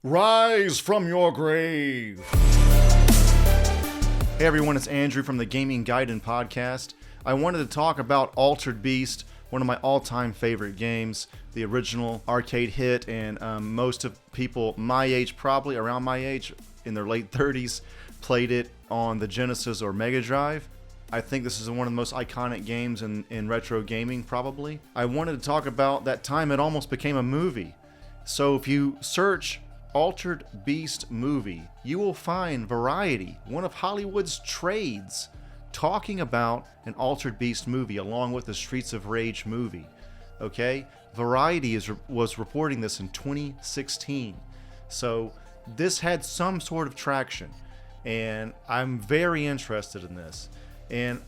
Rise from your grave. Hey everyone, it's Andrew from the Gaiden podcast. I wanted to talk about Altered Beast, one of my all-time favorite games, the original arcade hit, and most of people my age, probably around my age, in their late 30s, played it on the Genesis or Mega Drive. I think this is one of the most iconic games in retro gaming, probably. I wanted to talk about that time it almost became a movie. So if you search Altered Beast movie, you will find Variety, one of Hollywood's trades, talking about an Altered Beast movie along with the Streets of Rage movie. Okay? Variety was reporting this in 2016. So this had some sort of traction, and I'm very interested in this. And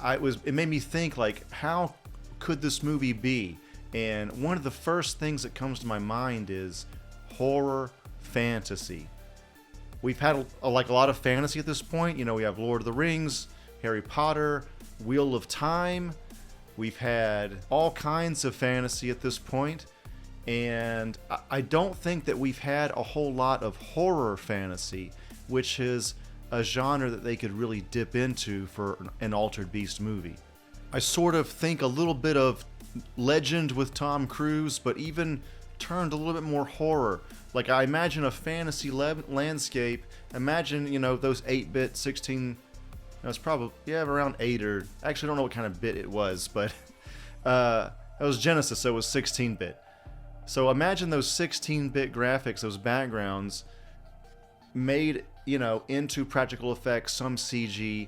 it made me think, like, how could this movie be? And one of the first things that comes to my mind is horror fantasy. We've had a lot of fantasy at this point. You know, we have Lord of the Rings, Harry Potter, Wheel of Time. We've had all kinds of fantasy at this point, and I don't think that we've had a whole lot of horror fantasy, which is a genre that they could really dip into for an Altered Beast movie. I sort of think a little bit of Legend with Tom Cruise, but even turned a little bit more horror. Like, I imagine a fantasy landscape. Imagine, you know, those 8-bit, 16... It's probably, around 8 or... Actually, I don't know what kind of bit it was, but... it was Genesis, so it was 16-bit. So imagine those 16-bit graphics, those backgrounds, made, you know, into practical effects, some CG,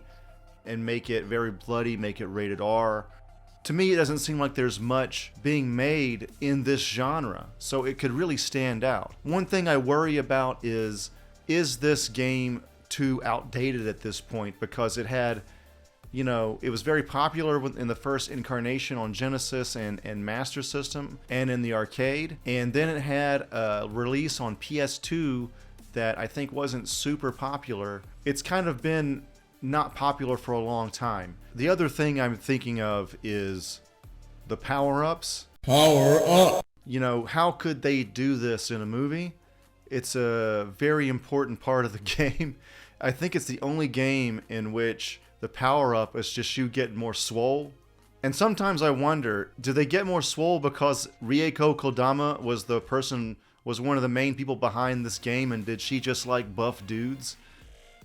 and make it very bloody, make it rated R. To me, it doesn't seem like there's much being made in this genre, so it could really stand out. One thing I worry about is this game too outdated at this point? Because it had, you know, it was very popular in the first incarnation on Genesis and Master System and in the arcade, and then it had a release on PS2 that I think wasn't super popular. It's kind of been not popular for a long time. The other thing I'm thinking of is the power-ups. Power up! You know, how could they do this in a movie? It's a very important part of the game. I think it's the only game in which the power-up is just you getting more swole. And sometimes I wonder, do they get more swole because Rieko Kodama was one of the main people behind this game, and did she just like buff dudes?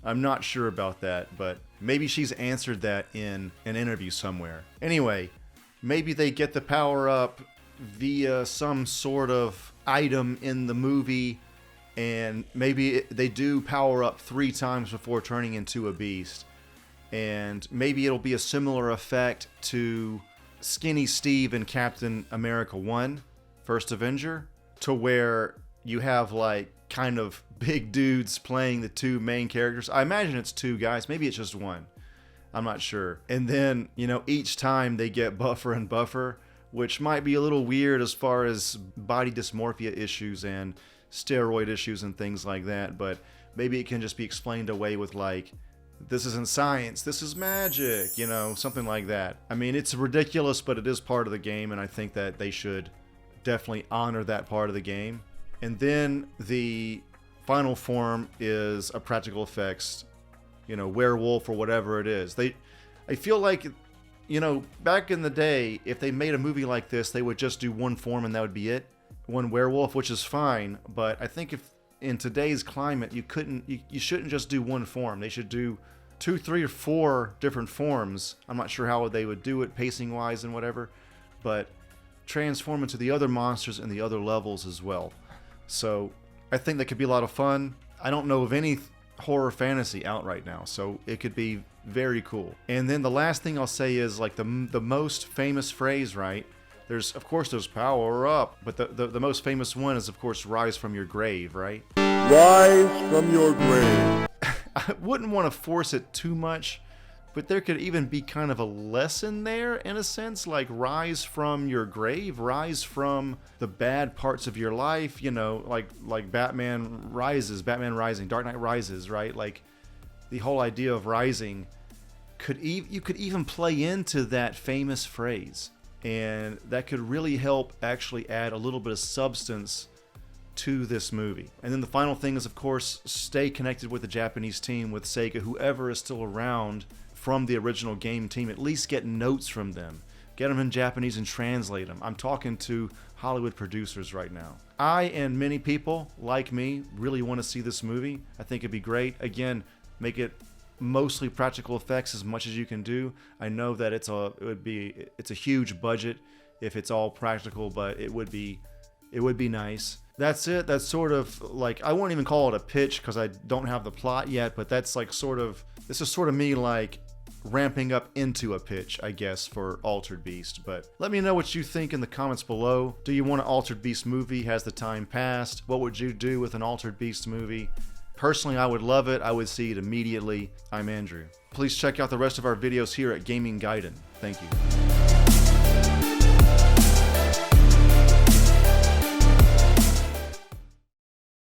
I'm not sure about that, but maybe she's answered that in an interview somewhere. Anyway, maybe they get the power up via some sort of item in the movie, and maybe they do power up 3 times before turning into a beast. And maybe it'll be a similar effect to Skinny Steve in Captain America 1, First Avenger, to where you have, like, kind of big dudes playing the 2 main characters. I imagine it's 2 guys. Maybe it's just 1. I'm not sure. And then, you know, each time they get buffer and buffer, which might be a little weird as far as body dysmorphia issues and steroid issues and things like that. But maybe it can just be explained away with, like, this isn't science, this is magic, you know, something like that. I mean, it's ridiculous, but it is part of the game, and I think that they should definitely honor that part of the game. And then the final form is a practical effects, you know, werewolf or whatever it is. I feel like, you know, back in the day, if they made a movie like this, they would just do 1 form and that would be it. 1 werewolf, which is fine, but I think if in today's climate, you shouldn't just do 1 form. They should do 2, 3, or 4 different forms. I'm not sure how they would do it pacing wise and whatever, but transform into the other monsters and the other levels as well. So I think that could be a lot of fun. I don't know of any horror fantasy out right now, so it could be very cool. And then the last thing I'll say is, like, the most famous phrase, right? There's power up, but the most famous one is, of course, rise from your grave, right? Rise from your grave. I wouldn't want to force it too much, but there could even be kind of a lesson there, in a sense, like rise from your grave, rise from the bad parts of your life, you know, like Batman Rising, Dark Knight Rises, right? Like, the whole idea of rising, you could even play into that famous phrase, and that could really help actually add a little bit of substance to this movie. And then the final thing is, of course, stay connected with the Japanese team, with Sega, whoever is still around from the original game team. At least get notes from them. Get them in Japanese and translate them. I'm talking to Hollywood producers right now. I and many people like me really want to see this movie. I think it'd be great. Again, make it mostly practical effects as much as you can do. I know that it's a huge budget if it's all practical, but it would be nice. That's it. That's sort of like, I won't even call it a pitch because I don't have the plot yet, but that's like this is sort of me like ramping up into a pitch, I guess, for Altered Beast. But let me know what you think in the comments below. Do you want an Altered Beast movie? Has the time passed? What would you do with an Altered Beast movie? Personally, I would love it. I would see it immediately. I'm Andrew. Please check out the rest of our videos here at Gaming Gaiden. Thank you.